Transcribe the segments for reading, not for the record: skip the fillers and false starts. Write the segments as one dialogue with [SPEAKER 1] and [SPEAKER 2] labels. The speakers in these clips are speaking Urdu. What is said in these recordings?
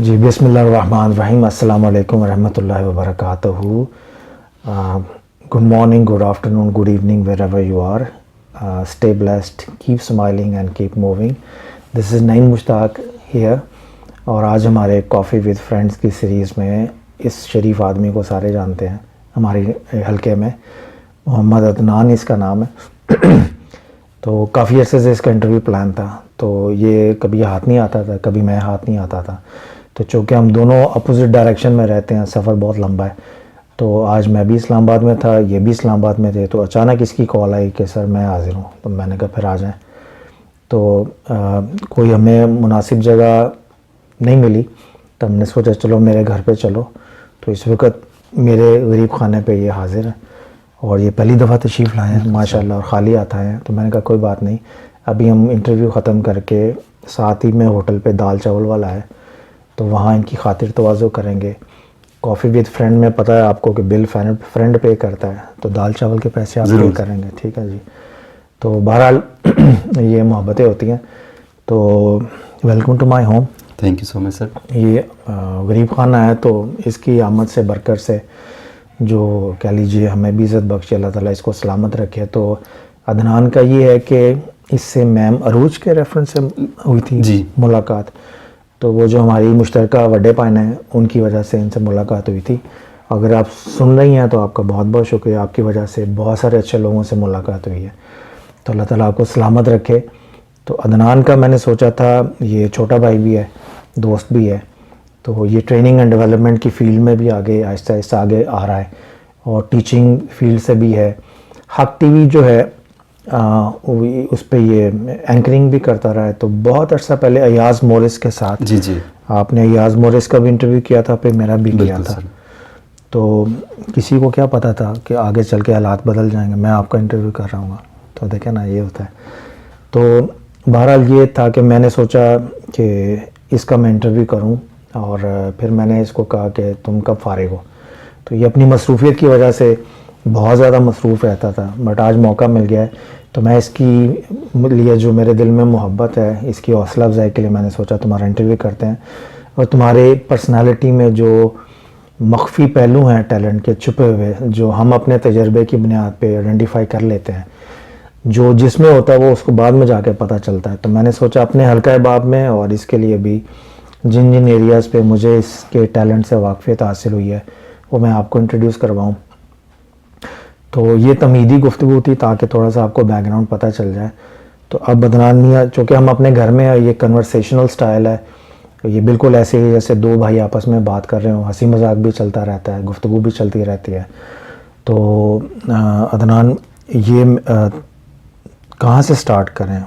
[SPEAKER 1] جی بسم اللہ الرحمن الرحیم. السلام علیکم ورحمۃ اللہ وبرکاتہ. Good morning, good afternoon, good evening wherever you are. Stay blessed, keep smiling and keep moving. This is Naeem Mushtaq here. اور آج ہمارے کافی ود فرینڈس کی سیریز میں اس شریف آدمی کو سارے جانتے ہیں ہماری حلقے میں. محمد عدنان اس کا نام ہے. تو کافی عرصے سے اس کا انٹرویو پلان تھا, تو یہ کبھی ہاتھ نہیں آتا تھا, کبھی میں ہاتھ نہیں آتا تھا. تو چونکہ ہم دونوں اپوزٹ ڈائریکشن میں رہتے ہیں, سفر بہت لمبا ہے, تو آج میں بھی اسلام آباد میں تھا, یہ بھی اسلام آباد میں تھے. تو اچانک اس کی کال آئی کہ سر میں حاضر ہوں. تو میں نے کہا پھر آ جائیں. تو کوئی ہمیں مناسب جگہ نہیں ملی, تو ہم نے سوچا چلو میرے گھر پہ چلو. تو اس وقت میرے غریب خانے پہ یہ حاضر ہیں, اور یہ پہلی دفعہ تشریف لائے ہیں ماشاءاللہ, اور خالی آتا ہے. تو میں نے کہا کوئی بات نہیں, ابھی ہم انٹرویو ختم کر کے ساتھ ہی میں ہوٹل پہ دال چاول والا ہے, تو وہاں ان کی خاطر تواضع کریں گے. کافی ود فرینڈ میں پتہ ہے آپ کو کہ بل فرینڈ پے کرتا ہے, تو دال چاول کے پیسے آپ پے کریں گے, ٹھیک ہے جی. تو بہرحال یہ محبتیں ہوتی ہیں. تو welcome to my home.
[SPEAKER 2] Thank you so much sir.
[SPEAKER 1] یہ غریب خانہ ہے, تو اس کی آمد سے برکت سے جو کہہ لیجیے ہمیں بھی عزت بخشے, اللہ تعالیٰ اس کو سلامت رکھے. تو عدنان کا یہ ہے کہ اس سے میم عروج کے ریفرنس سے ہوئی تھی
[SPEAKER 2] جی
[SPEAKER 1] ملاقات. تو وہ جو ہماری مشترکہ وڈے پائن ہیں ان کی وجہ سے ان سے ملاقات ہوئی تھی. اگر آپ سن رہی ہیں تو آپ کا بہت بہت شکریہ, آپ کی وجہ سے بہت سارے اچھے لوگوں سے ملاقات ہوئی ہے. تو اللہ تعالیٰ آپ کو سلامت رکھے. تو عدنان کا میں نے سوچا تھا, یہ چھوٹا بھائی بھی ہے, دوست بھی ہے, تو یہ ٹریننگ اینڈ ڈیولپمنٹ کی فیلڈ میں بھی آگے آہستہ آہستہ آگے آ رہا ہے, اور ٹیچنگ فیلڈ سے بھی ہے. حق ٹی وی جو ہے اس پہ یہ اینکرنگ بھی کرتا رہا ہے. تو بہت عرصہ پہلے ایاز مورس کے ساتھ,
[SPEAKER 2] جی جی
[SPEAKER 1] آپ نے ایاز مورس کا بھی انٹرویو کیا تھا, پھر میرا بھی کیا تھا. تو کسی کو کیا پتا تھا کہ آگے چل کے حالات بدل جائیں گے, میں آپ کا انٹرویو کر رہا ہوں گا. تو دیکھیں نا, یہ ہوتا ہے. تو بہرحال یہ تھا کہ میں نے سوچا کہ اس کا میں انٹرویو کروں, اور پھر میں نے اس کو کہا کہ تم کب فارغ ہو. تو یہ اپنی مصروفیت کی وجہ سے بہت زیادہ مصروف رہتا تھا, بٹ آج موقع مل گیا ہے. تو میں اس کی لیے جو میرے دل میں محبت ہے, اس کی حوصلہ افزائی کے لیے میں نے سوچا تمہارا انٹرویو کرتے ہیں. اور تمہارے پرسنالٹی میں جو مخفی پہلو ہیں ٹیلنٹ کے چھپے ہوئے, جو ہم اپنے تجربے کی بنیاد پہ آئیڈینٹیفائی کر لیتے ہیں, جو جس میں ہوتا ہے وہ اس کو بعد میں جا کے پتہ چلتا ہے. تو میں نے سوچا اپنے حلقہ باب میں اور اس کے لیے بھی جن ایریاز پہ مجھے اس کے ٹیلنٹ سے واقفیت حاصل ہوئی ہے وہ میں آپ کو انٹروڈیوس کرواؤں. تو یہ تمہیدی گفتگو تھی تاکہ تھوڑا سا آپ کو بیک گراؤنڈ پتہ چل جائے. تو اب عدنان میاں, چونکہ ہم اپنے گھر میں ہیں, یہ کنورسیشنل سٹائل ہے, یہ بالکل ایسے ہی جیسے دو بھائی آپس میں بات کر رہے ہوں, ہنسی مذاق بھی چلتا رہتا ہے, گفتگو بھی چلتی رہتی ہے. تو عدنان, یہ کہاں سے سٹارٹ کریں؟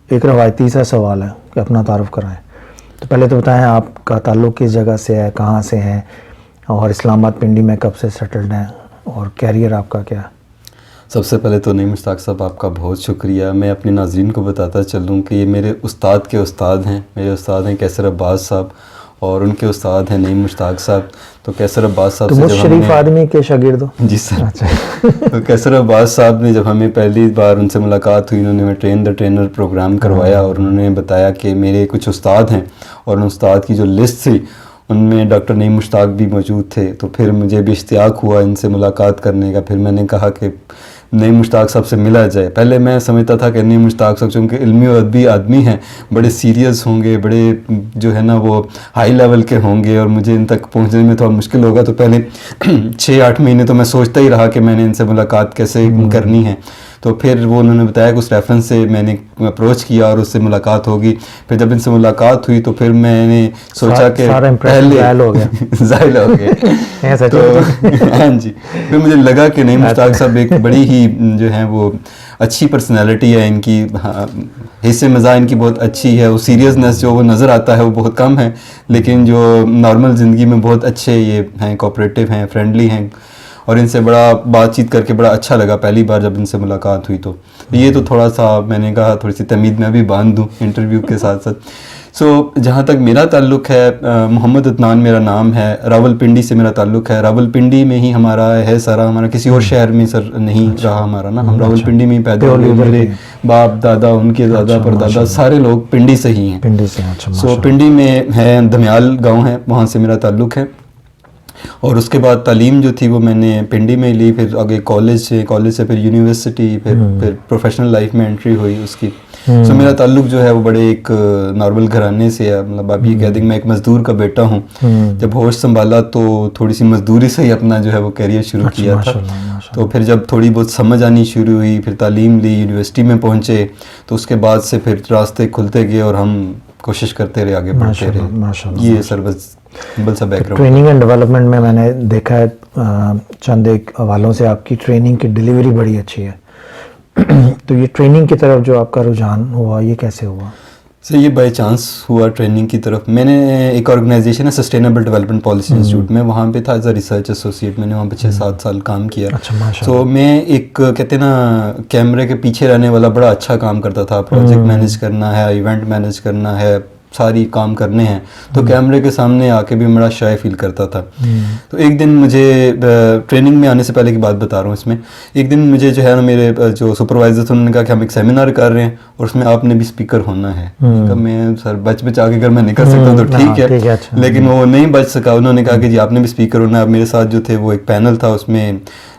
[SPEAKER 1] ایک روایتی سا سوال ہے کہ اپنا تعارف کرائیں. تو پہلے تو بتائیں آپ کا تعلق کس جگہ سے ہے, کہاں سے ہیں, اور اسلام آباد پنڈی میں کب سے سیٹلڈ ہیں, اور کیریئر آپ کا کیا ہے؟
[SPEAKER 2] سب سے پہلے تو نعیم مشتاق صاحب آپ کا بہت شکریہ. میں اپنے ناظرین کو بتاتا چلوں کہ یہ میرے استاد کے استاد ہیں. میرے استاد ہیں کیسر عباس صاحب, اور ان کے استاد ہیں نعیم مشتاق صاحب. تو کیسر عباس صاحب سے جب
[SPEAKER 1] شریف آدمی کے شاگرد ہو؟
[SPEAKER 2] جی سر. تو کیسر عباس صاحب نے جب ہمیں پہلی بار ان سے ملاقات ہوئی, انہوں نے ہمیں ٹرین دا ٹرینر پروگرام کروایا, اور انہوں نے بتایا کہ میرے کچھ استاد ہیں, اور ان استاد کی جو لسٹ تھی ان میں ڈاکٹر نعیم مشتاق بھی موجود تھے. تو پھر مجھے بھی اشتیاق ہوا ان سے ملاقات کرنے کا. پھر میں نے کہا کہ نعیم مشتاق صاحب سے ملا جائے. پہلے میں سمجھتا تھا کہ نعیم مشتاق صاحب چونکہ علمی اور ادبی آدمی ہیں, بڑے سیریس ہوں گے, بڑے جو ہے نا وہ ہائی لیول کے ہوں گے, اور مجھے ان تک پہنچنے میں تھوڑا مشکل ہوگا. تو پہلے 6-8 مہینے تو میں سوچتا ہی رہا کہ میں نے ان سے ملاقات کیسے کرنی ہے. تو پھر وہ انہوں نے بتایا کہ اس ریفرنس سے میں نے اپروچ کیا اور اس سے ملاقات ہوگی. پھر جب ان سے ملاقات ہوئی تو پھر میں نے سوچا کہ پہلے ظاہر ہو گیا. تو ہاں جی, پھر مجھے لگا کہ نعیم مشتاق صاحب ایک بڑی ہی جو ہے وہ اچھی پرسنالٹی ہے ان کی, حصے مزاح ان کی بہت اچھی ہے. وہ سیریسنس جو وہ نظر آتا ہے وہ بہت کم ہے, لیکن جو نارمل زندگی میں بہت اچھے یہ ہیں, کوآپریٹو ہیں, فرینڈلی ہیں, اور ان سے بڑا بات چیت کر کے بڑا اچھا لگا پہلی بار جب ان سے ملاقات ہوئی. تو یہ تو تھوڑا سا میں نے کہا تھوڑی سی تمید میں بھی باندھ دوں انٹرویو کے ساتھ ساتھ. سو جہاں تک میرا تعلق ہے، محمد عدنان میرا نام ہے، راولپنڈی سے میرا تعلق ہے. راولپنڈی میں ہی ہمارا ہے سارا، ہمارا کسی اور شہر میں سر نہیں رہا ہمارا نا. ہم راولپنڈی میں ہی پیدا ہوئے. میرے باپ دادا، ان کے دادا پردادا سارے لوگ پنڈی سے ہی ہیں.
[SPEAKER 1] پنڈی سے.
[SPEAKER 2] سو پنڈی میں ہے، دمیال گاؤں ہے، وہاں سے میرا تعلق ہے. اور اس کے بعد تعلیم جو تھی وہ میں نے پنڈی میں لی، پھر آگے کالج سے پھر یونیورسٹی، پھر پروفیشنل لائف میں انٹری ہوئی اس کی. سو میرا تعلق جو ہے وہ بڑے ایک نارمل گھرانے سے ہے. مطلب آپ یہ کہہ دیں کہ میں ایک مزدور کا بیٹا ہوں. جب ہوش سنبھالا تو تھوڑی سی مزدوری سے ہی اپنا جو ہے وہ کیریئر شروع کیا تھا. تو پھر جب تھوڑی بہت سمجھ آنی شروع ہوئی، پھر تعلیم لی، یونیورسٹی میں پہنچے، تو اس کے بعد سے پھر راستے کھلتے گئے اور ہم کوشش کرتے رہے، آگے بڑھتے رہے. یہ سر بس سمپل سا back ground.
[SPEAKER 1] Training and development میں نے دیکھا ہے چند ایک حوالوں سے آپ کی ٹریننگ کی ڈیلیوری بڑی اچھی ہے. تو یہ ٹریننگ کی طرف جو آپ کا رجحان ہوا، یہ کیسے ہوا؟
[SPEAKER 2] سر یہ بائی چانس ہوا ٹریننگ کی طرف. میں نے ایک آرگنائزیشن ہے سسٹینیبل ڈیولپمنٹ پالیسی انسٹیٹیوٹ میں، وہاں پہ تھا ایز اے ریسرچ ایسوسیٹ. میں نے وہاں پہ 6-7 سال کام کیا. تو میں ایک کہتے ہیں نا کیمرے کے پیچھے رہنے والا بڑا اچھا کام کرتا تھا. پروجیکٹ مینیج کرنا ہے، ایونٹ مینیج کرنا ہے، ساری کام کرنے ہیں. تو کیمرے کے سامنے آ کے بھی بڑا شائع فیل کرتا تھا. تو ایک دن مجھے ٹریننگ میں آنے سے پہلے کی بات بتا رہا ہوں اس میں، ایک دن مجھے جو ہے نا میرے جو سپروائزر تھے انہوں نے کہا کہ ہم ایک سیمینار کر رہے ہیں اور اس میں آپ نے بھی اسپیکر ہونا ہے. میں سر بچا کے اگر میں نکل سکتا ہوں تو ٹھیک ہے، لیکن وہ نہیں بچ سکا. انہوں نے کہا کہ جی آپ نے بھی اسپیکر ہونا ہے. اب میرے ساتھ جو تھے وہ ایک پینل تھا، اس میں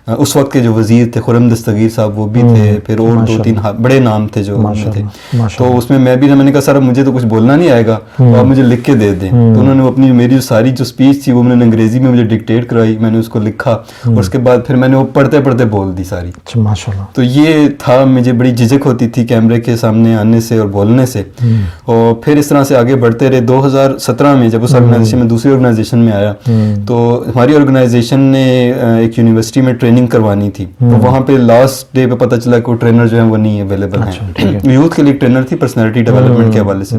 [SPEAKER 2] اس وقت کے جو وزیر تھے خرم دستگیر صاحب وہ بھی تھے، پھر اور 2-3 بڑے نام تھے جو تھے. تو اس میں میں نے کہا سر مجھے تو کچھ بولنا نہیں آئے گا، تو آپ مجھے لکھ کے دے دیں. تو انہوں نے اپنی میری ساری جو اسپیچ تھی وہ انہوں نے انگریزی میں مجھے ڈکٹیٹ کرائی. میں نے اس کو لکھا اور اس کے بعد پھر میں نے وہ پڑھتے پڑھتے بول دی ساری. تو یہ تھا، مجھے بڑی جھجک ہوتی تھی کیمرے کے سامنے آنے سے اور بولنے سے. اور پھر اس طرح سے آگے بڑھتے رہے. 2017 میں جب اس آرگنائزیشن میں دوسری آرگنائزیشن میں آیا تو ہماری آرگنائزیشن نے ایک یونیورسٹی میں ٹریننگ کروانی تھی. تو وہاں پہ لاسٹ ڈے پہ پتہ چلا کہ وہ ٹرینر جو ہیں وہ نہیں اویلیبل ہیں. یوتھ کے لیے ٹرینر تھی پرسنالٹی ڈیولپمنٹ کے حوالے سے.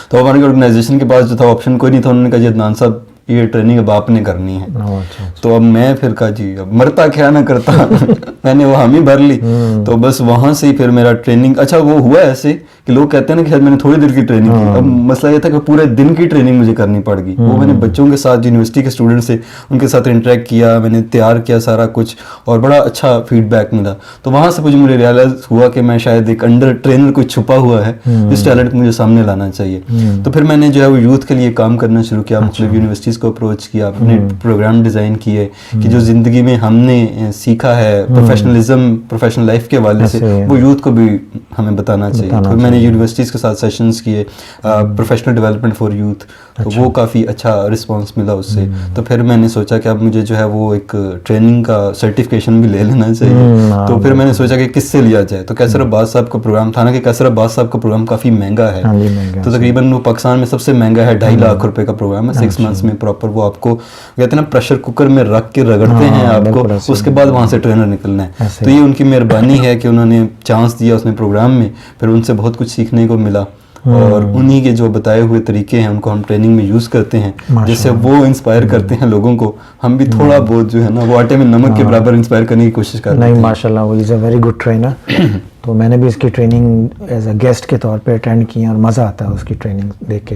[SPEAKER 2] تو ہماری آرگنائزیشن کے پاس جو تھا آپشن کوئی نہیں تھا. انہوں نے کہا جی عدنان صاحب یہ ٹریننگ اب آپ نے کرنی ہے. تو اب میں پھر کہا جی اب مرتا کیا نہ کرتا. میں نے وہ حامی بھر لی. تو بس وہاں سے ہی پھر میرا ٹریننگ اچھا وہ ہوا ایسے کہ لوگ کہتے ہیں نا کہ شاید میں نے تھوڑی دیر کی ٹریننگ کی. اب مسئلہ یہ تھا کہ پورے دن کی ٹریننگ مجھے کرنی پڑ گئی. وہ میں نے بچوں کے ساتھ یونیورسٹی کے اسٹوڈنٹ سے ان کے ساتھ انٹریکٹ کیا، میں نے تیار کیا سارا کچھ اور بڑا اچھا فیڈ بیک ملا. تو وہاں سے مجھے ریئلائز ہوا کہ میں شاید ایک انڈر ٹرینر کوئی چھپا ہوا ہے جس ٹیلنٹ مجھے سامنے لانا چاہیے. تو پھر میں نے جو ہے وہ یوتھ کے لیے کام کرنا شروع کیا. مختلف یونیورسٹیز کو اپروچ کیا، اپنے پروگرام ڈیزائن کیے کہ جو زندگی میں ہم نے سیکھا ہے پروفیشنلزم، پروفیشنل لائف کے حوالے سے وہ یوتھ کو بھی ہمیں بتانا چاہیے. تو میں نے یونیورسٹیز کے ساتھ سیشنز کیے پروفیشنل ڈیولپمنٹ فار یوتھ. تو وہ کافی اچھا رسپانس ملا اس سے. تو پھر میں نے سوچا کہ اب مجھے جو ہے وہ ایک ٹریننگ کا سرٹیفکیشن بھی لے لینا چاہیے. تو پھر میں نے سوچا کہ کس سے لیا جائے. تو کیسر عباس صاحب کا پروگرام تھا نا کہ کیسر عباس صاحب کا پروگرام کافی مہنگا ہے. تو تقریباً وہ پاکستان میں سب سے مہنگا ہے. 2.5 لاکھ روپے کا پروگرام ہے. 6 منتھس میں پراپر وہ آپ کو کہتے ہیں نا پریشر کوکر میں رکھ کے رگڑتے ہیں آپ کو، اس کے بعد وہاں سے ٹرینر نکلنا ہے. تو یہ ان کی مہربانی ہے کہ انہوں نے چانس دیا اس میں پروگرام میں. پھر ان سے بہت کچھ سیکھنے کو ملا اور انہی کے جو بتائے ہوئے طریقے ہیں ان کو ہم ٹریننگ میں یوز کرتے ہیں، جس سے وہ انسپائر کرتے ہیں لوگوں کو. ہم بھی تھوڑا بہت جو ہے نا وہ آٹے میں نمک کے برابر انسپائر کرنے کی کوشش کرتے ہیں.
[SPEAKER 1] نہیں ماشاء اللہ، وہ از اے ویری گڈ ٹرینر. تو میں نے بھی اس کی ٹریننگ ایز اے گیسٹ کے طور پہ اٹینڈ کی اور مزہ آتا ہے اس کی ٹریننگ دیکھ کے.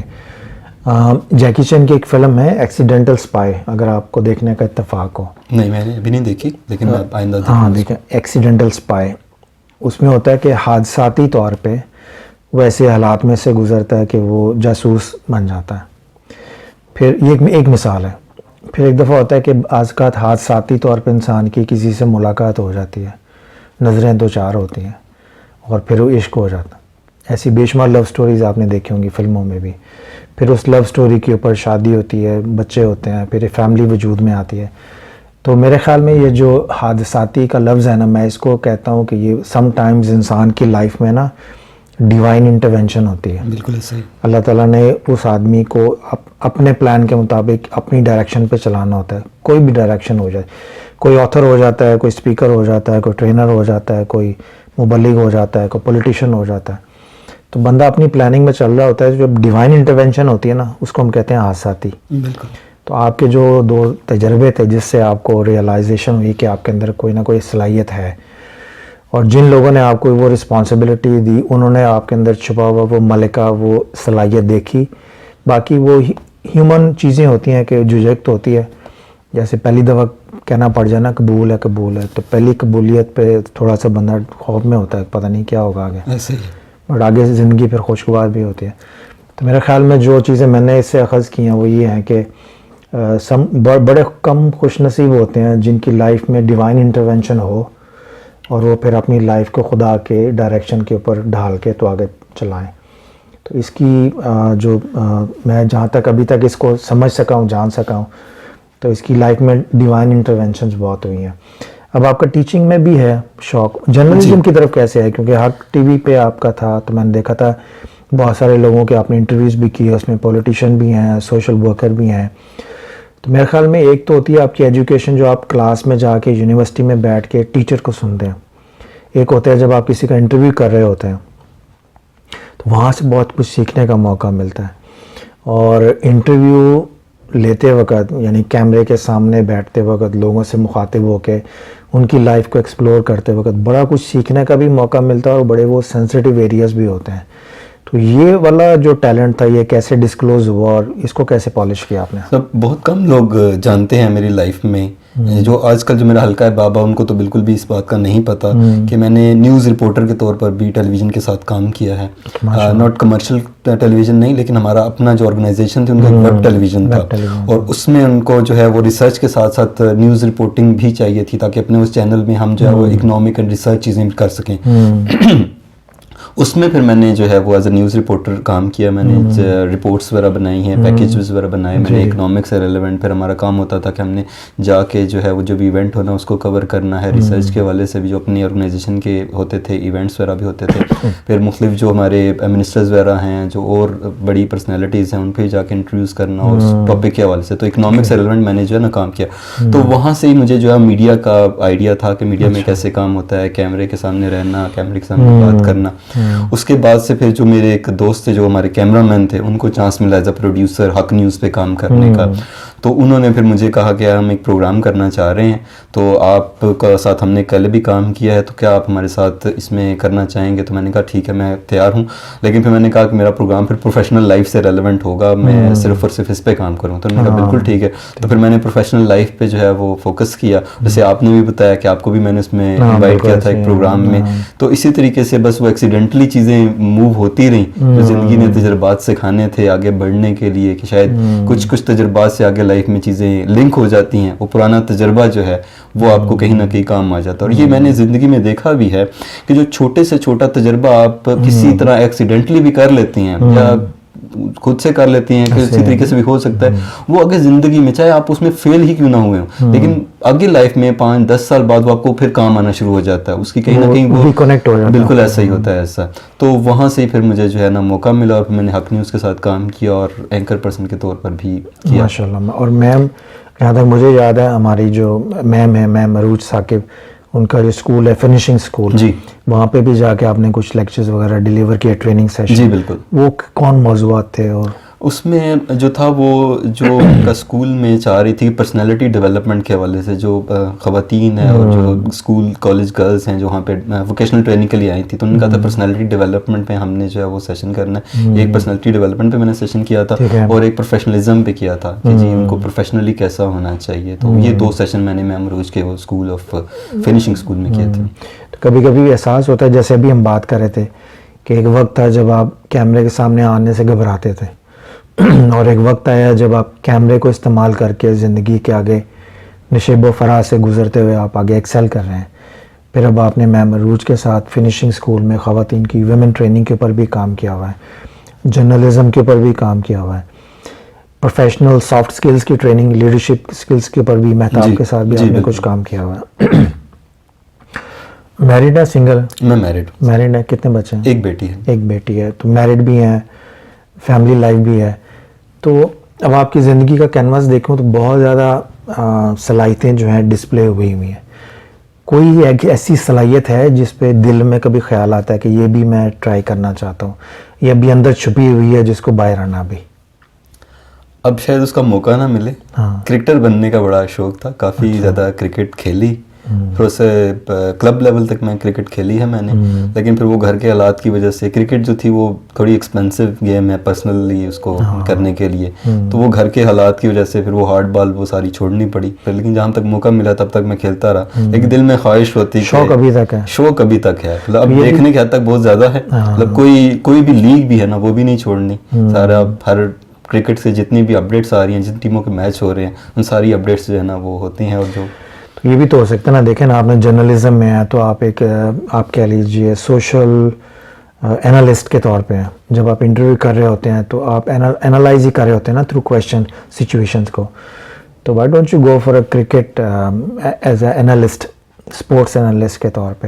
[SPEAKER 1] جیکی چین کی ایک فلم ہے ایکسیڈنٹل اسپائی، اگر آپ کو دیکھنے کا اتفاق ہو. نہیں
[SPEAKER 2] میں نے ابھی نہیں دیکھی لیکن میں آئندہ
[SPEAKER 1] ہاں دیکھیں. ایکسیڈنٹل اسپائی اس میں ہوتا ہے کہ حادثاتی طور پہ وہ ایسے حالات میں سے گزرتا ہے کہ وہ جاسوس بن جاتا ہے. پھر یہ ایک مثال ہے. پھر ایک دفعہ ہوتا ہے کہ بعض اوقات حادثاتی طور پہ انسان کی کسی سے ملاقات ہو جاتی ہے، نظریں دو چار ہوتی ہیں اور پھر وہ عشق ہو جاتا ہے. ایسی بے شمار لو سٹوریز آپ نے دیکھی ہوں گی فلموں میں بھی. پھر اس لو سٹوری کے اوپر شادی ہوتی ہے، بچے ہوتے ہیں، پھر فیملی وجود میں آتی ہے. تو میرے خیال میں یہ جو حادثاتی کا لفظ ہے نا، میں اس کو کہتا ہوں کہ یہ سم ٹائمز انسان کی لائف میں نا ڈیوائن انٹرونشن ہوتی ہے.
[SPEAKER 2] بالکل صحیح.
[SPEAKER 1] اللہ تعالیٰ نے اس آدمی کو اپنے پلان کے مطابق اپنی ڈائریکشن پہ چلانا ہوتا ہے. کوئی بھی ڈائریکشن ہو جائے، کوئی آتھر ہو جاتا ہے، کوئی اسپیکر ہو جاتا ہے، کوئی ٹرینر ہو جاتا ہے، کوئی مبلغ ہو جاتا ہے، کوئی پولیٹیشین ہو جاتا ہے. تو بندہ اپنی پلاننگ میں چل رہا ہوتا ہے. جب ڈیوائن انٹرونشن ہوتی ہے نا، اس کو ہم کہتے ہیں حادثاتی.
[SPEAKER 2] بالکل.
[SPEAKER 1] تو آپ کے جو 2 تجربے تھے جس سے آپ کو ریئلائزیشن ہوئی کہ آپ کے اندر کوئی نہ کوئی صلاحیت ہے، اور جن لوگوں نے آپ کو وہ رسپانسبلٹی دی انہوں نے آپ کے اندر چھپا ہوا وہ ملکہ وہ صلاحیت دیکھی. باقی وہ ہیومن چیزیں ہوتی ہیں کہ جھجک ہوتی ہے, جیسے پہلی دفعہ کہنا پڑ جانا قبول ہے, تو پہلی قبولیت پہ تھوڑا سا بندہ خوف میں ہوتا ہے, پتہ نہیں کیا ہوگا آگے,
[SPEAKER 2] ایسے ہی.
[SPEAKER 1] بٹ آگے زندگی پھر خوشگوار بھی ہوتی ہے. تو میرے خیال میں جو چیزیں میں نے اس سے اخذ کی ہیں وہ یہ ہیں کہ بڑے کم خوش نصیب ہوتے ہیں جن کی لائف میں ڈیوائن انٹرونشن ہو اور وہ پھر اپنی لائف کو خدا کے ڈائریکشن کے اوپر ڈھال کے تو آگے چلائیں. تو اس کی جو میں جہاں تک ابھی تک اس کو سمجھ سکا ہوں, جان سکا ہوں, تو اس کی لائف میں ڈیوائن انٹرونشنز بہت ہوئی ہیں. اب آپ کا ٹیچنگ میں بھی ہے شوق, جرنلزم کی طرف کیسے ہے؟ کیونکہ حق ٹی وی پہ آپ کا تھا تو میں نے دیکھا تھا بہت سارے لوگوں کے آپ نے انٹرویوز بھی کیے, اس میں پولیٹیشین بھی ہیں, سوشل ورکر بھی ہیں. تو میرے خیال میں ایک تو ہوتی ہے آپ کی ایجوکیشن جو آپ کلاس میں جا کے یونیورسٹی میں بیٹھ کے ٹیچر کو سنتے ہیں, ایک ہوتا ہے جب آپ کسی کا انٹرویو کر رہے ہوتے ہیں تو وہاں سے بہت کچھ سیکھنے کا موقع ملتا ہے. اور انٹرویو لیتے وقت یعنی کیمرے کے سامنے بیٹھتے وقت لوگوں سے مخاطب ہو کے ان کی لائف کو ایکسپلور کرتے وقت بڑا کچھ سیکھنے کا بھی موقع ملتا ہے, اور بڑے وہ سینسٹیو ایریاز بھی ہوتے ہیں. تو یہ والا جو ٹیلنٹ تھا یہ کیسے ڈسکلوز ہوا اور اس کو کیسے پالش کیا آپ نے؟
[SPEAKER 2] بہت کم لوگ جانتے ہیں میری لائف میں, جو آج کل جو میرا حلقہ ہے بابا ان کو تو بالکل بھی اس بات کا نہیں پتا کہ میں نے نیوز رپورٹر کے طور پر بھی ٹیلی ویژن کے ساتھ کام کیا ہے. ناٹ کمرشل ٹیلی ویژن نہیں, لیکن ہمارا اپنا جو آرگنائزیشن تھی ان کا ایک ویب ٹیلی ویژن تھا, اور اس میں ان کو جو ہے وہ ریسرچ کے ساتھ ساتھ نیوز رپورٹنگ بھی چاہیے تھی تاکہ اپنے اس چینل میں ہم جو ہے وہ اکنامک اینڈ ریسرچ چیزیں کر سکیں. اس میں پھر میں نے جو ہے وہ ایز اے نیوز رپورٹر کام کیا. میں نے رپورٹس وغیرہ بنائی ہیں, پیکیجز وغیرہ بنائے میں نے اکنامک سے ریلیونٹ. پھر ہمارا کام ہوتا تھا کہ ہم نے جا کے جو ہے وہ جو بھی ایونٹ ہونا اس کو کور کرنا ہے. ریسرچ کے حوالے سے بھی جو اپنی آرگنائزیشن کے ہوتے تھے ایونٹس وغیرہ بھی ہوتے تھے. پھر مختلف جو ہمارے منسٹرز وغیرہ ہیں جو اور بڑی پرسنالٹیز ہیں ان پہ جا کے انٹرویوز کرنا اور اس ٹاپک کے حوالے سے. تو اکنامک سے ریلیونٹ میں نے جو ہے نا کام کیا. تو وہاں سے ہی مجھے جو ہے میڈیا کا آئیڈیا تھا کہ میڈیا میں کیسے کام ہوتا ہے, کیمرے کے سامنے رہنا, کیمرے کے سامنے بات کرنا. اس کے بعد سے پھر جو میرے ایک دوست تھے جو ہمارے کیمرہ مین تھے ان کو چانس ملا ایز اے پروڈیوسر حق نیوز پہ کام کرنے کا. تو انہوں نے پھر مجھے کہا کہ یار ہم ایک پروگرام کرنا چاہ رہے ہیں, تو آپ کا ساتھ ہم نے کل بھی کام کیا ہے, تو کیا آپ ہمارے ساتھ اس میں کرنا چاہیں گے؟ تو میں نے کہا ٹھیک ہے میں تیار ہوں, لیکن پھر میں نے کہا کہ میرا پروگرام پھر پروفیشنل لائف سے ریلیونٹ ہوگا, میں صرف اور صرف اس پہ کام کروں. تو انہوں نے کہا بالکل ٹھیک ہے. تو پھر میں نے پروفیشنل لائف پہ جو ہے وہ فوکس کیا, جیسے آپ نے بھی بتایا کہ آپ کو بھی میں نے اس میں انوائٹ کیا تھا ایک پروگرام میں. تو اسی طریقے سے بس وہ ایکسیڈنٹلی چیزیں موو ہوتی رہیں جو زندگی نے تجربات سکھانے تھے آگے بڑھنے کے لیے, کہ شاید کچھ تجربات سے آگے لائف میں چیزیں لنک ہو جاتی ہیں. وہ پرانا تجربہ جو ہے وہ آپ کو کہیں نہ کہیں کام آ جاتا ہے. اور یہ میں نے زندگی میں دیکھا بھی ہے کہ جو چھوٹے سے چھوٹا تجربہ آپ کسی طرح ایکسیڈنٹلی بھی کر لیتی ہیں یا خود سے کر لیتی ہیں, کہ اسی طریقے سے بھی ہو سکتا ہے, وہ آگے زندگی میں چاہے آپ اس میں فیل ہی کیوں نہ ہوئے ہوں, لیکن آگے لائف میں 5-10 سال بعد وہ آپ کو پھر کام آنا شروع ہو جاتا ہے. اس کی کہیں نہ کہیں وہ
[SPEAKER 1] کنیکٹ ہو جاتا ہے.
[SPEAKER 2] بالکل ایسا ہی ہوتا ہے ایسا. تو وہاں سے پھر مجھے جو ہے نا موقع ملا اور میں نے حق نیوز کے ساتھ کام کیا اور اینکر پرسن کے طور پر بھی کیا.
[SPEAKER 1] ماشاء اللہ. اور میم جہاں تک مجھے یاد ہے ہماری جو میم ہے میم عروج ثاقب, ان کا جو اسکول ہے فنشنگ اسکول,
[SPEAKER 2] جی
[SPEAKER 1] وہاں پہ بھی جا کے آپ نے کچھ لیکچرز وغیرہ ڈیلیور کیے, ٹریننگ سیشن.
[SPEAKER 2] جی بالکل.
[SPEAKER 1] وہ کون موضوعات تھے؟ اور
[SPEAKER 2] اس میں جو تھا وہ جو ان کا اسکول میں چاہ رہی تھی پرسنالٹی ڈیولپمنٹ کے حوالے سے, جو خواتین ہیں اور جو اسکول کالج گرلز ہیں جو وہاں پہ ووکیشنل ٹریننگ کے لیے آئی تھی, تو ان کا تھا پرسنالٹی ڈیولپمنٹ پہ ہم نے جو ہے وہ سیشن کرنا ہے. ایک پرسنالٹی ڈیولپمنٹ پہ میں نے سیشن کیا تھا اور ایک پروفیشنلزم پہ کیا تھا کہ جی ان کو پروفیشنلی کیسا ہونا چاہیے. تو یہ 2 سیشن میں نے میم عروج کے وہ اسکول آف فنشنگ اسکول میں کیے تھے.
[SPEAKER 1] تو کبھی کبھی احساس ہوتا ہے جیسے ابھی ہم بات کر رہے تھے کہ ایک وقت تھا جب آپ کیمرے کے سامنے آنے سے گھبراتے تھے, اور ایک وقت آیا جب آپ کیمرے کو استعمال کر کے زندگی کے آگے نشیب و فراز سے گزرتے ہوئے آپ آگے ایکسل کر رہے ہیں. پھر اب آپ نے میم عروج کے ساتھ فنشنگ اسکول میں خواتین کی ویمن ٹریننگ کے اوپر بھی کام کیا ہوا ہے, جرنلزم کے اوپر بھی کام کیا ہوا ہے, پروفیشنل سافٹ اسکلس کی ٹریننگ, لیڈرشپ اسکلس کے اوپر بھی مہتاب کے ساتھ بھی آپ نے کچھ کام کیا ہوا ہے. میرڈ ہے سنگل؟
[SPEAKER 2] میں میرڈ.
[SPEAKER 1] میرڈ ہے. کتنے بچے ہیں؟
[SPEAKER 2] ایک بیٹی ہے.
[SPEAKER 1] ایک بیٹی ہے. تو میرڈ بھی ہیں, فیملی لائف بھی ہے. تو اب آپ کی زندگی کا کینوس دیکھوں تو بہت زیادہ صلاحیتیں جو ہیں ڈسپلے ہوئی ہوئی ہیں. کوئی ایسی صلاحیت ہے جس پہ دل میں کبھی خیال آتا ہے کہ یہ بھی میں ٹرائی کرنا چاہتا ہوں, یہ ابھی اندر چھپی ہوئی ہے جس کو باہر آنا بھی؟
[SPEAKER 2] اب شاید اس کا موقع نہ ملے. کرکٹر بننے کا بڑا شوق تھا, کافی زیادہ کرکٹ کھیلی, پھر اسے کلب لیول تک میں کرکٹ کھیلی ہے میں نے، لیکن پھر وہ گھر کے حالات کی وجہ سے کرکٹ جو تھی وہ تھوڑی ایکسپینسو گیم ہے پرسنلی اس کو کرنے کے لیے، تو وہ گھر کے حالات کی وجہ سے پھر وہ ہارڈ بال وہ ساری چھوڑنی پڑی پھر، لیکن جہاں تک موقع ملا تب تک میں کھیلتا رہا، لیکن دل میں خواہش ہوتی،
[SPEAKER 1] شوق ابھی تک ہے،
[SPEAKER 2] شوق ابھی تک ہے، مطلب اب دیکھنے کی حد تک بہت زیادہ ہے، مطلب کوئی بھی لیگ بھی ہے نا وہ بھی نہیں چھوڑنی، سارا ہر کرکٹ سے جتنی بھی اپڈیٹس آ رہی ہیں، جن ٹیموں کے میچ ہو رہے ہیں ان ساری اپڈیٹس جو ہے نا وہ ہوتی ہیں، اور جو
[SPEAKER 1] تو یہ بھی تو ہو سکتا ہے نا، دیکھیں نا آپ نے جرنلزم میں ہے تو آپ ایک آپ کہہ لیجئے سوشل اینالسٹ کے طور پہ ہیں، جب آپ انٹرویو کر رہے ہوتے ہیں تو آپ اینالائز ہی کر رہے ہوتے ہیں نا تھرو کویشچن سچویشنز کو، تو why don't you go for a cricket as a analyst, sports analyst کے طور پہ؟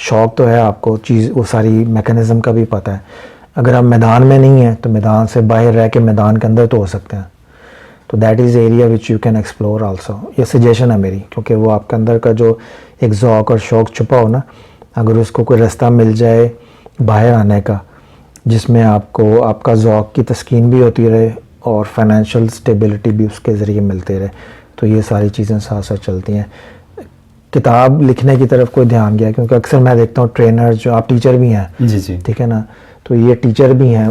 [SPEAKER 1] شوق تو ہے آپ کو، چیز وہ ساری میکانزم کا بھی پتہ ہے، اگر آپ میدان میں نہیں ہیں تو میدان سے باہر رہ کے میدان کے اندر تو ہو سکتے ہیں، تو that is area which you can explore also, یہ سجیشن ہے میری، کیونکہ وہ آپ کے اندر کا جو ایک ذوق اور شوق چھپا ہو نا، اگر اس کو کوئی راستہ مل جائے باہر آنے کا جس میں آپ کو آپ کا ذوق کی تسکین بھی ہوتی رہے اور فائنینشیل سٹیبلٹی بھی اس کے ذریعے ملتے رہے، تو یہ ساری چیزیں ساتھ ساتھ چلتی ہیں۔ کتاب لکھنے کی طرف کوئی دھیان گیا؟ کیونکہ اکثر میں دیکھتا ہوں ٹرینر جو آپ ٹیچر بھی ہیں،
[SPEAKER 2] جی جی
[SPEAKER 1] ٹھیک ہے نا، تو یہ ٹیچر بھی ہیں،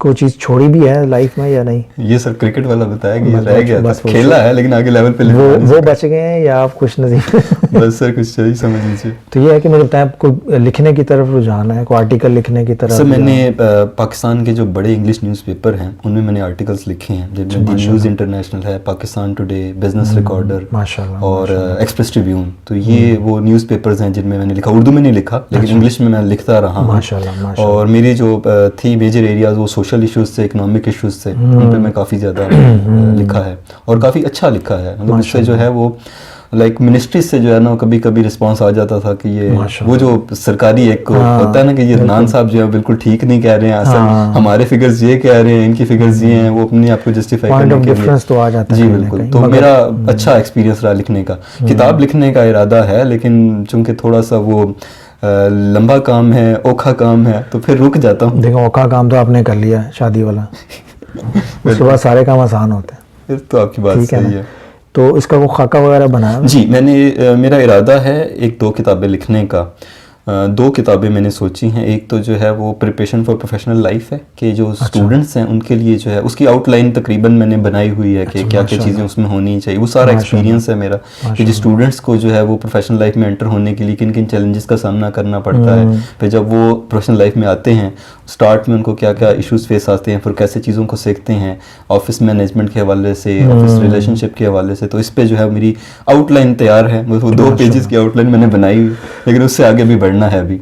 [SPEAKER 1] کوئی چیز چھوڑی بھی ہے لائف میں یا نہیں؟
[SPEAKER 2] یہ سر کرکٹ والا بتایا کہ رہ گیا تھا، کھیلا ہے لیکن آگے لیول پہ
[SPEAKER 1] وہ بچ گئے ہیں یا آپ خوش نصیب؟
[SPEAKER 2] بس سر کچھ صحیح سمجھ لیجیے۔
[SPEAKER 1] تو یہ ہے کہ مجھے بتائیں کوئی لکھنے کی طرف رجحان ہے، کوئی آرٹیکل لکھنے کی طرف؟
[SPEAKER 2] سر میں نے پاکستان کے جو بڑے انگلش نیوز پیپر ہیں ان میں میں نے آرٹیکلس لکھے ہیں، جن میں نیوز انٹرنیشنل ہے، پاکستان ٹوڈے، بزنس ریکارڈر اور ایکسپریس ٹریبیون، تو یہ وہ نیوز پیپرز ہیں جن میں میں نے لکھا، اردو میں نہیں لکھا لیکن انگلش میں لکھتا رہا ہوں، اور میری جو تھی میجر ایریاز وہ سوشل ایشوز سے، اکنامک ایشوز سے، ان پہ میں کافی زیادہ لکھا ہے اور کافی اچھا لکھا ہے، مطلب اس سے جو ہے وہ لائک منسٹری سے جو ہے نا کبھی کبھی رسپانس آ جاتا تھا کہ یہ وہ جو سرکاری ایک ہوتا ہے نا کہ یہ عدنان صاحب جو ہے بالکل ٹھیک نہیں کہہ رہے ہیں، اصل ہمارے فگرز یہ کہہ رہے ہیں، ان کی فگرز یہ ہیں، وہ اپنے آپ کو جسٹیفائی کرنے کے لیے، جی بالکل، تو میرا اچھا ایکسپیرینس رہا لکھنے کا۔ کتاب لکھنے کا ارادہ ہے لیکن چونکہ تھوڑا سا وہ لمبا کام ہے، اوکھا کام ہے، تو پھر رک جاتا ہوں۔
[SPEAKER 1] دیکھو اوکھا کام تو آپ نے کر لیا شادی والا، اس کے بعد سارے کام آسان ہوتے ہیں،
[SPEAKER 2] پھر تو آپ کی بات صحیح ہے۔
[SPEAKER 1] تو اس کا وہ خاکہ وغیرہ بنایا؟ جی
[SPEAKER 2] میں نے، میرا ارادہ ہے 1-2 کتابیں لکھنے کا، 2 کتابیں میں نے سوچی ہیں، ایک تو جو ہے وہ پریپریشن فار پروفیشنل لائف ہے کہ جو اسٹوڈنٹس ہیں ان کے لیے جو ہے اس کی آؤٹ لائن تقریباً میں نے بنائی ہوئی ہے کہ کیا کیا چیزیں اس میں ہونی چاہیے، وہ سارا ایکسپیرینس ہے میرا کہ جو اسٹوڈنٹس کو جو ہے وہ پروفیشنل لائف میں انٹر ہونے کے لیے کن کن چیلنجز کا سامنا کرنا پڑتا ہے، پھر جب وہ پروفیشنل لائف میں آتے ہیں اسٹارٹ میں ان کو کیا کیا ایشوز فیس آتے ہیں، پھر کیسے چیزوں کو سیکھتے ہیں آفس مینجمنٹ کے حوالے سے، آفس ریلیشن شپ کے حوالے سے، تو اس پہ جو ہے میری آؤٹ لائن تیار ہے، وہ 2 پیجز کی آؤٹ لائن میں نے بنائی ہوئی، لیکن اس سے آگے بھی بڑھنا ہے ابھی۔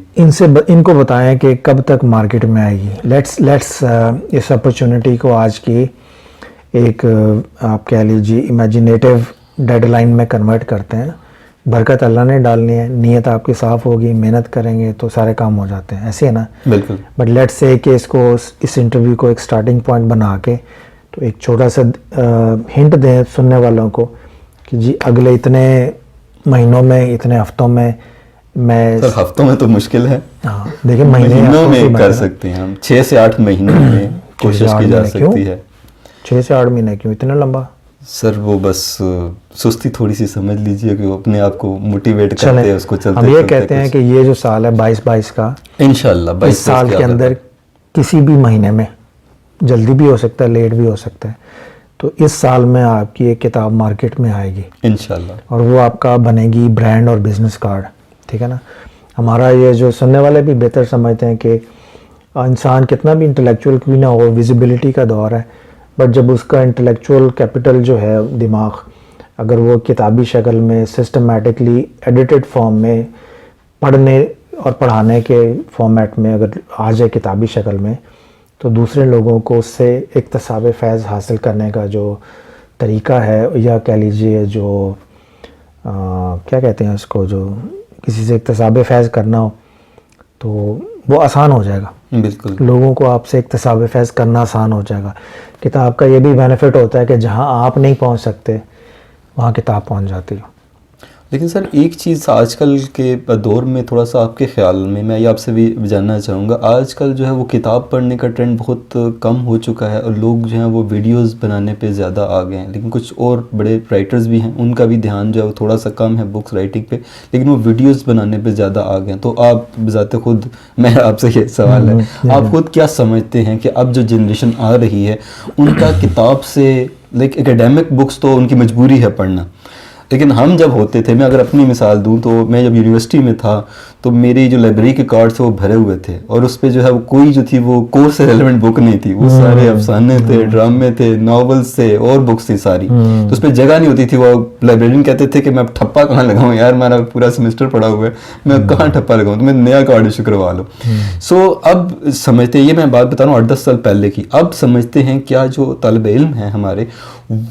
[SPEAKER 1] ان کو بتائیں کہ کب تک مارکیٹ میں آئے گی؟ لیٹس اس اپرچونٹی کو آج کی ایک آپ کہہ لیجیے امیجینیٹو ڈیڈ لائن میں کنورٹ کرتے ہیں، برکت اللہ نے ڈالنی ہے، نیت آپ کی صاف ہوگی، محنت کریں گے تو سارے کام ہو جاتے ہیں، ایسے ہے نا؟
[SPEAKER 2] بالکل۔
[SPEAKER 1] بٹ لیٹس سے کہ اس کو اس انٹرویو کو ایک سٹارٹنگ پوائنٹ بنا کے تو ایک چھوٹا سا ہنٹ دیں سننے والوں کو کہ جی اگلے اتنے مہینوں میں، اتنے ہفتوں میں
[SPEAKER 2] سر ہفتوں میں تو مشکل ہے،
[SPEAKER 1] دیکھیں
[SPEAKER 2] مہینوں میں کر سکتے ہیں ہم، 6 سے 8 مہینوں میں کوشش کی جا سکتی ہے۔
[SPEAKER 1] 6 سے 8 مہینے کیوں اتنا لمبا؟
[SPEAKER 2] سر وہ بس سستی تھوڑی سی سمجھ لیجئے کہ وہ اپنے آپ کو موٹیویٹ کرتے ہیں اس کو چلتے
[SPEAKER 1] ہم یہ کہتے ہیں کہ یہ جو سال ہے 22 کا،
[SPEAKER 2] انشاءاللہ 22
[SPEAKER 1] سال کے اندر کسی بھی مہینے میں، جلدی بھی ہو سکتا ہے لیٹ بھی ہو سکتا ہے، تو اس سال میں آپ کی ایک کتاب مارکیٹ میں آئے گی انشاءاللہ، اور وہ آپ کا بنے گی برانڈ اور بزنس کارڈ، ٹھیک ہے نا؟ ہمارا یہ جو سننے والے بھی بہتر سمجھتے ہیں کہ انسان کتنا بھی انٹلیکچوئل کیوں نہ ہو، ویزیبلٹی کا دور ہے، بٹ جب اس کا انٹلیکچوئل کیپٹل جو ہے دماغ، اگر وہ کتابی شکل میں سسٹمیٹکلی ایڈیٹڈ فارم میں پڑھنے اور پڑھانے کے فارمیٹ میں اگر آ جائے کتابی شکل میں، تو دوسرے لوگوں کو اس سے اکتساب فیض حاصل کرنے کا جو طریقہ ہے، یا کہہ لیجئے جو کیا کہتے ہیں اس کو، جو کسی سے اکتساب فیض کرنا ہو تو وہ آسان ہو جائے گا، بالکل لوگوں کو آپ سے اکتساب فیض کرنا آسان ہو جائے گا۔ کتاب کا یہ بھی بینیفٹ ہوتا ہے کہ جہاں آپ نہیں پہنچ سکتے وہاں کتاب پہنچ جاتی ہے۔
[SPEAKER 2] لیکن سر ایک چیز آج کل کے دور میں تھوڑا سا آپ کے خیال میں یہ آپ سے بھی جاننا چاہوں گا، آج کل جو ہے وہ کتاب پڑھنے کا ٹرینڈ بہت کم ہو چکا ہے اور لوگ جو ہیں وہ ویڈیوز بنانے پہ زیادہ آ گئے ہیں، لیکن کچھ اور بڑے رائٹرز بھی ہیں ان کا بھی دھیان جو ہے وہ تھوڑا سا کم ہے بکس رائٹنگ پہ، لیکن وہ ویڈیوز بنانے پہ زیادہ آ گئے ہیں. تو آپ بذات خود، میں آپ سے یہ سوال ہے، آپ خود کیا سمجھتے ہیں کہ اب جو جنریشن آ رہی ہے ان کا کتاب سے لائک اکیڈیمک بکس تو ان کی مجبوری ہے پڑھنا، لیکن ہم جب ہوتے تھے، میں اگر اپنی مثال دوں تو میں جب یونیورسٹی میں تھا تو میری جو لائبریری کے کارڈ تھے وہ بھرے ہوئے تھے اور اس پہ جو ہے وہ کوئی جو تھی وہ کورس سے ریلیونٹ بک نہیں تھی، وہ سارے افسانے تھے، ڈرامے تھے، ناولز تھے اور بکس تھی ساری، تو اس پہ جگہ نہیں ہوتی تھی. وہ لائبریرین کہتے تھے کہ میں اب ٹھپا کہاں لگاؤں یار، میرا پورا سیمسٹر پڑا ہوا ہے، میں اب کہاں ٹھپا لگاؤں، تو میں نیا کارڈ ایشو کروا لوں. سو اب سمجھتے ہیں، یہ میں بات بتا رہا ہوں 8-10 سال پہلے کی، اب سمجھتے ہیں کیا جو طالب علم ہیں ہمارے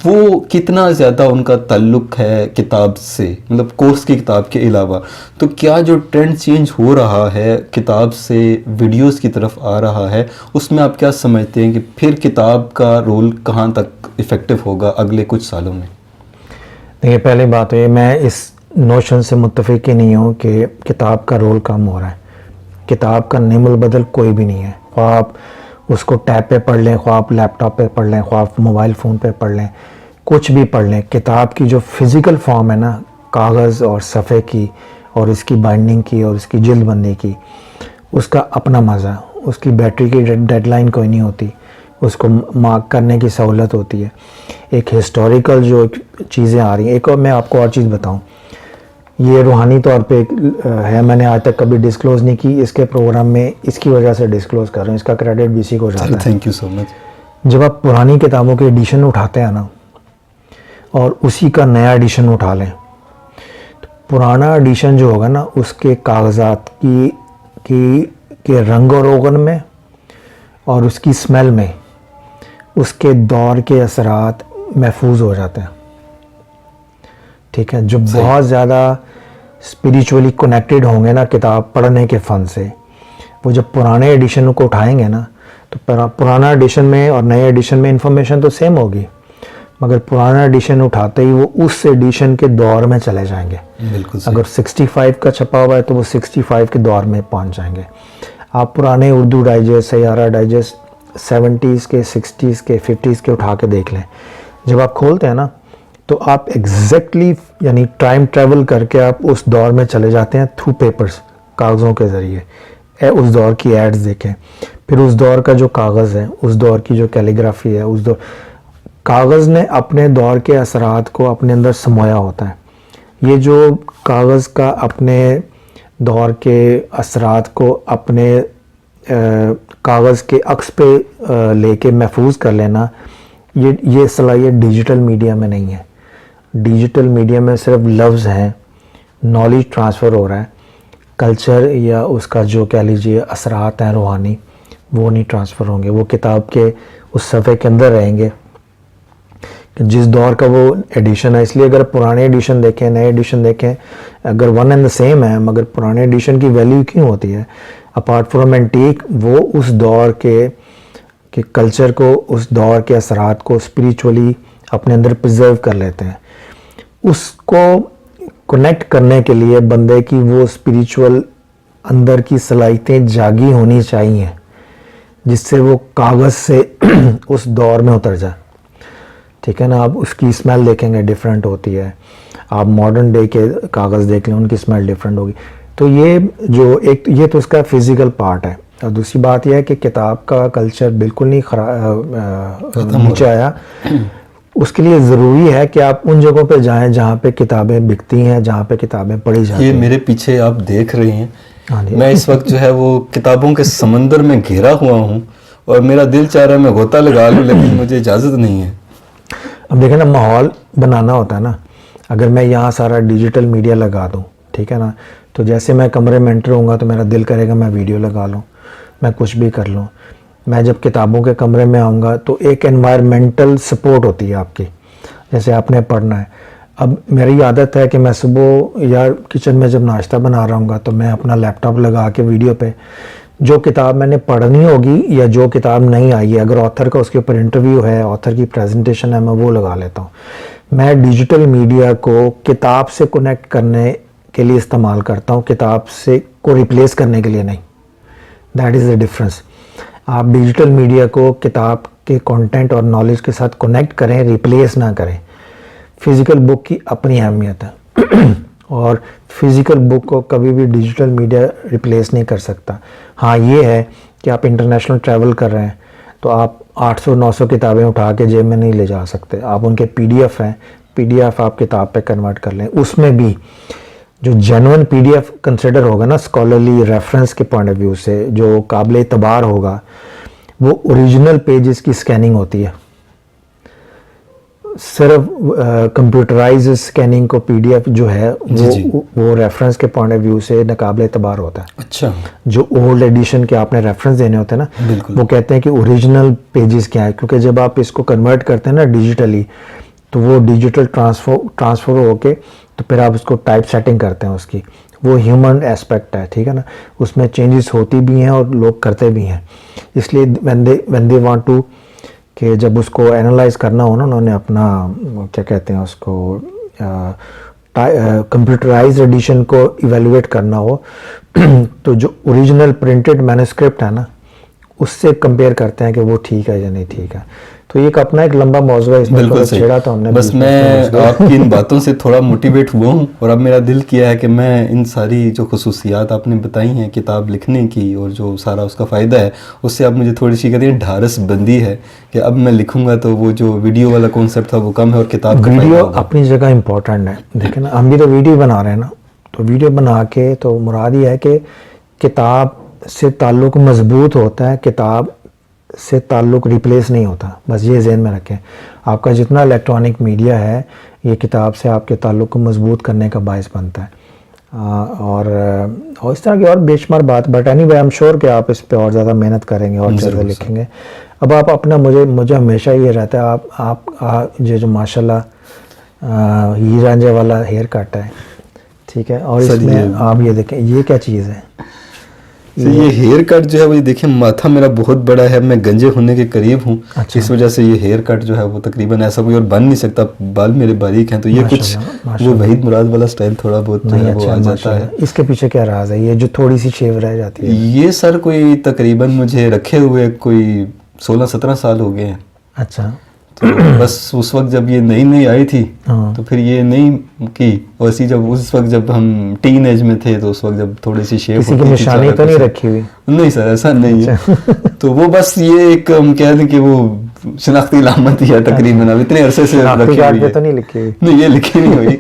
[SPEAKER 2] وہ کتنا زیادہ ان کا تعلق ہے کتاب سے، مطلب کورس کی کتاب کے علاوہ. تو کیا جو ٹرینڈ چینج ہو رہا ہے کتاب سے ویڈیوز کی طرف آ رہا ہے، اس میں آپ کیا سمجھتے ہیں کہ پھر کتاب کا رول کہاں تک افیکٹو ہوگا اگلے کچھ سالوں میں؟
[SPEAKER 1] دیکھیے، پہلی بات ہے میں اس نوشن سے متفق ہی نہیں ہوں کہ کتاب کا رول کم ہو رہا ہے. کتاب کا نیم البدل کوئی بھی نہیں ہے، خواہ آپ اس کو ٹیب پہ پڑھ لیں، خواہ آپ لیپ ٹاپ پہ پڑھ لیں، خواہ آپ موبائل فون پہ پڑھ لیں، کچھ بھی پڑھ لیں، کتاب کی جو فزیکل فارم ہے نا، کاغذ اور صفحے کی اور اس کی بائنڈنگ کی اور اس کی جلد بندی کی، اس کا اپنا مزہ ہے. اس کی بیٹری کی ڈیڈ لائن کوئی نہیں ہوتی، اس کو مارک کرنے کی سہولت ہوتی ہے. ایک ہسٹوریکل جو چیزیں آ رہی ہیں، ایک اور میں آپ کو اور چیز بتاؤں، یہ روحانی طور پہ ہے، میں نے آج تک کبھی ڈسکلوز نہیں کی، اس کے پروگرام میں اس کی وجہ سے ڈسکلوز کر رہا ہوں، اس کا کریڈٹ بھی اسی کو جاتا ہے.
[SPEAKER 2] تھینک یو سو مچ.
[SPEAKER 1] جب آپ پرانی کتابوں کے ایڈیشن اٹھاتے ہیں نا اور اسی کا نیا ایڈیشن اٹھا لیں، تو پرانا ایڈیشن جو ہوگا نا اس کے کاغذات کے رنگ و روغن میں اور اس کی اسمیل میں اس کے دور کے اثرات محفوظ ہو جاتے ہیں. ٹھیک ہے، جو بہت زیادہ اسپریچولی کنیکٹڈ ہوں گے نا کتاب پڑھنے کے فن سے، وہ جب پرانے ایڈیشن کو اٹھائیں گے نا تو پرانا ایڈیشن میں اور نئے ایڈیشن میں انفارمیشن تو سیم ہوگی، مگر پرانا ایڈیشن اٹھاتے ہی وہ اس ایڈیشن کے دور میں چلے جائیں گے.
[SPEAKER 2] بالکل،
[SPEAKER 1] اگر 65 کا چھپا ہوا ہے تو وہ 65 کے دور میں پہنچ جائیں گے. آپ پرانے اردو ڈائجسٹ، سیارہ ڈائجسٹ 70s کے، 60s کے، 50s کے اٹھا کے دیکھ لیں، جب آپ کھولتے ہیں نا تو آپ ایگزیکٹلی یعنی ٹائم ٹریول کر کے آپ اس دور میں چلے جاتے ہیں تھرو پیپرز، کاغذوں کے ذریعے. اس دور کی ایڈز دیکھیں، پھر اس دور کا جو کاغذ ہے، اس دور کی جو کیلیگرافی ہے، اس دور کاغذ نے اپنے دور کے اثرات کو اپنے اندر سمویا ہوتا ہے. یہ جو کاغذ کا اپنے دور کے اثرات کو اپنے کاغذ کے عکس پہ لے کے محفوظ کر لینا، یہ صلاحیت ڈیجیٹل میڈیا میں نہیں ہے. ڈیجیٹل میڈیا میں صرف لفظ ہیں، نالج ٹرانسفر ہو رہا ہے، کلچر یا اس کا جو کہہ لیجیے اثرات ہیں روحانی، وہ نہیں ٹرانسفر ہوں گے، وہ کتاب کے اس صفحے کے اندر رہیں گے کہ جس دور کا وہ ایڈیشن ہے. اس لیے اگر پرانے ایڈیشن دیکھیں، نئے ایڈیشن دیکھیں، اگر ون اینڈ دا سیم ہے، مگر پرانے ایڈیشن کی ویلیو کیوں ہوتی ہے؟ اپارٹ فرام اینٹیک، وہ اس دور کے کلچر کو، اس دور کے اثرات کو اسپریچولی اپنے اندر پرزرو کر لیتے ہیں. اس کو کنیکٹ کرنے کے لیے بندے کی وہ اسپریچول اندر کی صلاحیتیں جاگی ہونی چاہیے جس سے وہ کاغذ سے اس دور میں اتر جائے. ٹھیک ہے نا، آپ اس کی اسمیل دیکھیں گے ڈیفرنٹ ہوتی ہے، آپ ماڈرن ڈے کے کاغذ دیکھ لیں ان کی اسمیل ڈیفرنٹ ہوگی. تو یہ جو ایک یہ تو اس کا فزیکل پارٹ ہے. اور دوسری بات یہ ہے کہ کتاب کا کلچر بالکل نہیں نیچے آیا. اس کے لیے ضروری ہے کہ آپ ان جگہوں پہ جائیں جہاں پہ کتابیں بکتی ہیں، جہاں پہ کتابیں پڑھی جاتی ہیں.
[SPEAKER 2] یہ میرے پیچھے آپ دیکھ رہے ہیں، میں اس وقت جو ہے وہ کتابوں کے سمندر میں گھیرا ہوا ہوں اور میرا دل چاہ رہا ہے میں غوطہ لگا لوں، لیکن مجھے اجازت نہیں ہے.
[SPEAKER 1] اب دیکھیں نا، ماحول بنانا ہوتا ہے نا. اگر میں یہاں سارا ڈیجیٹل میڈیا لگا دوں، ٹھیک ہے نا، تو جیسے میں کمرے میں انٹر ہوں گا تو میرا دل کرے گا میں ویڈیو لگا لوں، میں کچھ بھی کر لوں. میں جب کتابوں کے کمرے میں آؤں گا تو ایک انوائرمنٹل سپورٹ ہوتی ہے آپ کی، جیسے آپ نے پڑھنا ہے. اب میری عادت ہے کہ میں صبح یا کچن میں جب ناشتہ بنا رہا ہوں گا تو میں اپنا لیپ ٹاپ لگا کے ویڈیو پہ جو کتاب میں نے پڑھنی ہوگی یا جو کتاب نہیں آئی ہے، اگر آتھر کا اس کے اوپر انٹرویو ہے، آتھر کی پریزنٹیشن ہے، میں وہ لگا لیتا ہوں. میں ڈیجیٹل میڈیا کو کتاب سے کنیکٹ کرنے کے لیے استعمال کرتا ہوں, کتاب سے کو ریپلیس کرنے کے لیے نہیں. That is the difference. آپ ڈیجیٹل میڈیا کو کتاب کے کانٹینٹ اور نالج کے ساتھ کنیکٹ کریں, ریپلیس نہ کریں. فزیکل بک کی اپنی اہمیت ہے اور فزیکل بک کو کبھی بھی ڈیجیٹل میڈیا ریپلیس نہیں کر سکتا. ہاں یہ ہے کہ آپ انٹرنیشنل ٹریول کر رہے ہیں تو آپ 800-900 کتابیں اٹھا کے جیب میں نہیں لے جا سکتے. آپ ان کے PDF ہیں, PDF آپ کتاب پہ کنورٹ کر لیں. اس میں بھی جو جینوئن PDF کنسیڈر ہوگا نا اسکالرلی ریفرنس کے پوائنٹ آف ویو سے, جو قابل اعتبار ہوگا, وہ اوریجنل پیجز کی اسکیننگ ہوتی ہے. صرف کمپیوٹرائز اسکیننگ کو PDF جو ہے وہ ریفرنس کے پوائنٹ آف ویو سے ناقابل اعتبار ہوتا ہے.
[SPEAKER 2] اچھا,
[SPEAKER 1] جو اولڈ ایڈیشن کے آپ نے ریفرنس دینے ہوتے ہیں نا, وہ کہتے ہیں کہ اوریجنل پیجز کیا ہے, کیونکہ جب آپ اس کو کنورٹ کرتے ہیں نا ڈیجیٹلی تو وہ ڈیجیٹل ٹرانسفر ہو کے تو پھر آپ اس کو ٹائپ سیٹنگ کرتے ہیں اس کی. وہ ہیومن ایسپیکٹ ہے, ٹھیک ہے نا, اس میں چینجز ہوتی بھی ہیں اور لوگ کرتے بھی ہیں. اس لیے when they want to کہ جب اس کو اینالائز کرنا ہو نا, انہوں نے اپنا کیا کہتے ہیں اس کو کمپیوٹرائز ایڈیشن کو ایویلویٹ کرنا ہو تو جو اوریجنل پرنٹڈ مینوسکرپٹ ہے نا اس سے کمپیئر کرتے ہیں کہ وہ ٹھیک ہے یا نہیں ٹھیک ہے. تو یہ اپنا ایک لمبا موضوع ہے, اس میں
[SPEAKER 2] بالکل
[SPEAKER 1] چھیڑا تھا ہم نے.
[SPEAKER 2] بس میں آپ کی ان باتوں سے تھوڑا موٹیویٹ ہوا ہوں اور اب میرا دل کیا ہے کہ میں ان ساری جو خصوصیات آپ نے بتائی ہیں کتاب لکھنے کی اور جو سارا اس کا فائدہ ہے, اس سے اب مجھے تھوڑی سی کہتے ہیں ڈھارس بندی ہے کہ اب میں لکھوں گا تو وہ جو ویڈیو والا کانسیپٹ تھا وہ کم ہے اور کتاب کا
[SPEAKER 1] ویڈیو اپنی جگہ امپورٹنٹ ہے. دیکھیں نا, ہم بھی تو ویڈیو بنا رہے ہیں نا, تو ویڈیو بنا کے تو مراد یہ ہے کہ کتاب سے تعلق مضبوط ہوتا ہے, کتاب سے تعلق ریپلیس نہیں ہوتا. بس یہ ذہن میں رکھیں. آپ کا جتنا الیکٹرانک میڈیا ہے یہ کتاب سے آپ کے تعلق کو مضبوط کرنے کا باعث بنتا ہے. اور اس طرح کی اور بے شمار بات. But any way I am sure کہ آپ اس پہ اور زیادہ محنت کریں گے اور زیادہ لکھیں گے. اب آپ اپنا مجھے ہمیشہ یہ رہتا ہے, آپ یہ جو ماشاء اللہ ہیر رانجھے والا ہیئر کٹ ہے, ٹھیک ہے, اور اس میں آپ یہ دیکھیں یہ کیا چیز ہے.
[SPEAKER 2] یہ ہیئر کٹ جو ہے وہ دیکھیں ماتھا میرا بہت بڑا ہے, میں گنجے ہونے کے قریب ہوں, اس وجہ سے یہ ہیئر کٹ جو ہے وہ تقریباً ایسا کوئی اور بن نہیں سکتا. بال میرے باریک ہیں تو یہ کچھ وہ وحید مراد والا سٹائل تھوڑا بہت جو ہے وہ آ جاتا ہے.
[SPEAKER 1] اس کے پیچھے کیا راز ہے یہ جو تھوڑی سی شیو رہ جاتی ہے؟
[SPEAKER 2] یہ سر کوئی تقریباً مجھے رکھے ہوئے کوئی 16-17 سال ہو گئے ہیں.
[SPEAKER 1] اچھا,
[SPEAKER 2] تو بس اس وقت جب یہ نئی آئی تھی تو پھر یہ نہیں کی, اور اسی جب اس وقت جب ہم ٹین ایج میں تھے تو اس وقت جب تھوڑی سی شیپ
[SPEAKER 1] کسی کی نشانی تو نہیں رکھی ہوئی؟
[SPEAKER 2] نہیں سر, ایسا نہیں ہے. تو وہ بس یہ ایک ہم کہہ دیں کہ وہ شناختی علامت ہی ہے تقریباً. اب اتنے عرصے سے رکھی ہوئی ہے. نہیں یہ لکھی نہیں ہوئی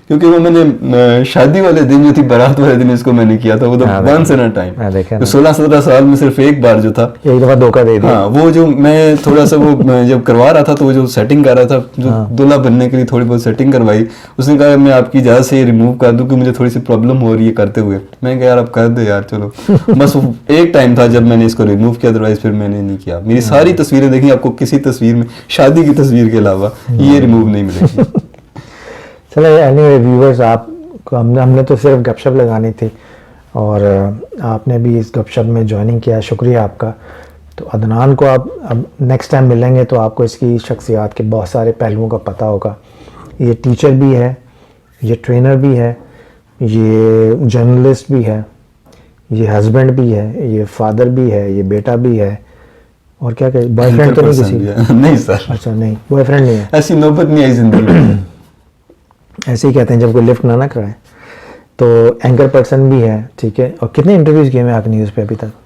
[SPEAKER 2] کیونکہ وہ میں نے شادی والے دن جو تھی, بارات والے دن اس کو میں نے کیا تھا. وہ تو ونس ان اے ٹائم 16-17 سال میں صرف ایک بار جو تھا
[SPEAKER 1] ایک دفعہ دھوکہ دے دیا.
[SPEAKER 2] ہاں, وہ جو میں تھوڑا سا وہ جب کروا رہا تھا تو وہ جو سیٹنگ کر رہا تھا, جو دلہا بننے کے لیے تھوڑی بہت سیٹنگ کروائی, اس نے کہا میں آپ کی اجازت سے یہ ریموو کر دوں کہ مجھے تھوڑی سی پرابلم ہو رہی ہے کرتے ہوئے. میں کہا یار اب کر دے یار چلو. بس ایک ٹائم تھا جب میں نے اس کو ریموو کیا, ادروائز پھر میں نے نہیں کیا. میری ساری تصویریں دیکھیں, آپ کو کسی تصویر میں شادی کی تصویر کے علاوہ یہ ریموو نہیں ملے گی.
[SPEAKER 1] چلے اینی وے ویورز, آپ کو ہم نے تو صرف گپ شپ لگانی تھی اور آپ نے بھی اس گپ شپ میں جوائننگ کیا, شکریہ آپ کا. تو عدنان کو آپ اب نیکسٹ ٹائم ملیں گے تو آپ کو اس کی شخصیات کے بہت سارے پہلوؤں کا پتہ ہوگا. یہ ٹیچر بھی ہے, یہ ٹرینر بھی ہے, یہ جرنلسٹ بھی ہے, یہ ہسبینڈ بھی ہے, یہ فادر بھی ہے, یہ بیٹا بھی ہے, اور کیا کہ بوائے فرینڈ تو نہیں کسی؟
[SPEAKER 2] نہیں سر.
[SPEAKER 1] اچھا نہیں, بوائے فرینڈ نہیں ہے.
[SPEAKER 2] ایسی نوبت نہیں آئی زندگی میں.
[SPEAKER 1] ایسے ہی کہتے ہیں جب کوئی لفٹ نہ کرائے. تو اینکر پرسن بھی ہے, ٹھیک ہے. اور کتنے انٹرویوز کیے میں آپ نیوز پہ ابھی تک؟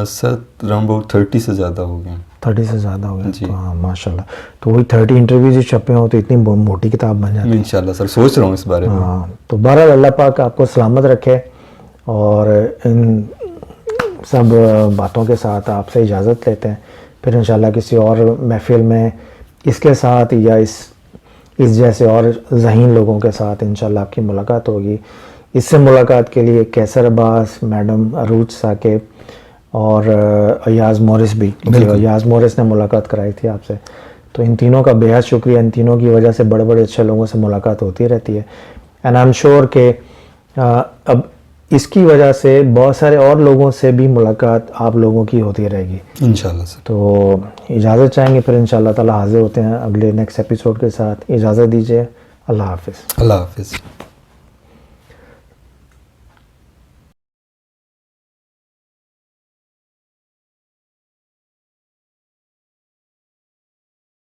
[SPEAKER 2] سر اراؤنڈ اباؤٹ 30 سے زیادہ ہو گئے.
[SPEAKER 1] 30 سے زیادہ ہو گئے. ہاں ماشاء اللہ. تو وہی 30 انٹرویوز چھپے ہوں تو اتنی موٹی کتاب بن جاتی ہے.
[SPEAKER 2] انشاءاللہ سر سوچ رہا ہوں اس بارے میں.
[SPEAKER 1] ہاں, تو بہرحال اللہ پاک آپ کو سلامت رکھے, اور ان سب باتوں کے ساتھ آپ سے اجازت لیتے ہیں. پھر انشاءاللہ کسی اور محفل میں اس کے ساتھ یا اس جیسے اور ذہین لوگوں کے ساتھ انشاءاللہ آپ کی ملاقات ہوگی. اس سے ملاقات کے لیے کیسر عباس, میڈم عروج ثاقب اور ایاز مورس بھی, ایاز مورس نے ملاقات کرائی تھی آپ سے. تو ان تینوں کا بے حد شکریہ. ان تینوں کی وجہ سے بڑے بڑے اچھے لوگوں سے ملاقات ہوتی رہتی ہے. اینڈ آئی ایم شیور کہ اب اس کی وجہ سے بہت سارے اور لوگوں سے بھی ملاقات آپ لوگوں کی ہوتی رہے گی
[SPEAKER 2] انشاءاللہ سر.
[SPEAKER 1] تو اجازت چاہیں گے، پھر انشاءاللہ تعالی حاضر ہوتے ہیں اگلے نیکسٹ ایپیسوڈ کے ساتھ. اجازت دیجیے، اللہ حافظ.
[SPEAKER 2] اللہ حافظ.